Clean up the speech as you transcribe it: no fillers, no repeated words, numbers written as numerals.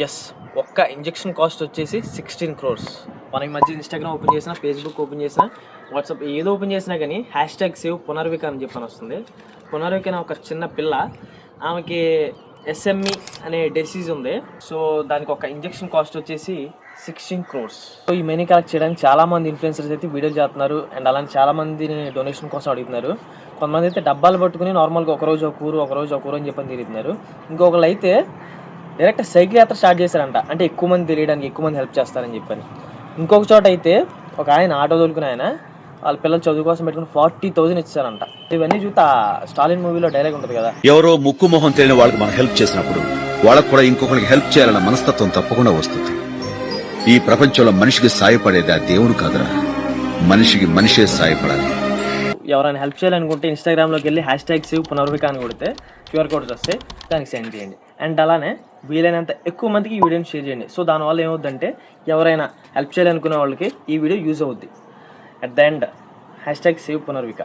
Yes, ఒక్క injection cost వచ్చేసి 16 crores. మనం ఈ మధ్య ఇన్స్టాగ్రామ్ ఓపెన్ చేసినా, ఫేస్బుక్ ఓపెన్ చేసినా, వాట్సాప్ ఏదో ఓపెన్ చేసినా కానీ #సేవ్ పునర్విక అని చెప్పని వస్తుంది. పునర్విక అనే ఒక చిన్న పిల్ల, ఆమెకి SME అనే డిసీజ్ ఉంది. సో దానికి ఒక ఇంజెక్షన్ కాస్ట్ వచ్చేసి 16 crores. సో ఈ మనీ కలెక్ట్ చేయడానికి చాలామంది ఇన్ఫ్లుయెన్సర్స్ అయితే వీడియోలు చేస్తున్నారు అండ్ అలానే చాలామందిని డొనేషన్ కోసం అడుగుతున్నారు. కొంతమంది అయితే డబ్బాలు పట్టుకుని నార్మల్గా ఒకరోజు ఒక ఊరు అని చెప్పని తిరుగుతున్నారు. ఇంకొకళ్ళు అయితే డైరెక్ట్ సైకిల్ యాత్ర స్టార్ట్ చేశారంట, అంటే ఎక్కువ మంది తెలియడానికి, ఎక్కువ మంది హెల్ప్ చేస్తారని చెప్పని. ఇంకొక చోట అయితే ఒక ఆయన ఆటో తోలుకుని ఆయన వాళ్ళ పిల్లల చదువు కోసం పెట్టుకుని 40,000 ఇచ్చారంట. ఇవన్నీ చూస్తే స్టాలిన్ మూవీలో డైలాగ్ ఉంటుంది కదా, ఎవరో ముక్కు మొహం తెలియని వాళ్ళకి మనం హెల్ప్ చేసినప్పుడు వాళ్ళకు కూడా ఇంకొకరికి హెల్ప్ చేయాలన్న మనస్తత్వం తప్పకుండా వస్తుంది. ఈ ప్రపంచంలో మనిషికి సాయపడేది ఆ దేవుడు కాదురా, మనిషికి మనిషే సాయపడాలి. ఎవరైనా హెల్ప్ చేయాలనుకుంటే ఇన్స్టాగ్రామ్లోకి వెళ్ళి #సేవ్ పునర్విక అని కొడితే QR కోడ్స్ వస్తే దానికి సెండ్ చేయండి. అండ్ అలానే వీలైనంత ఎక్కువ మందికి ఈ వీడియోని షేర్ చేయండి. సో దానివల్ల ఏమవుద్దంటే ఎవరైనా హెల్ప్ చేయాలనుకునే వాళ్ళకి ఈ వీడియో యూజ్ అవుద్ది. At the end #save Punarvika.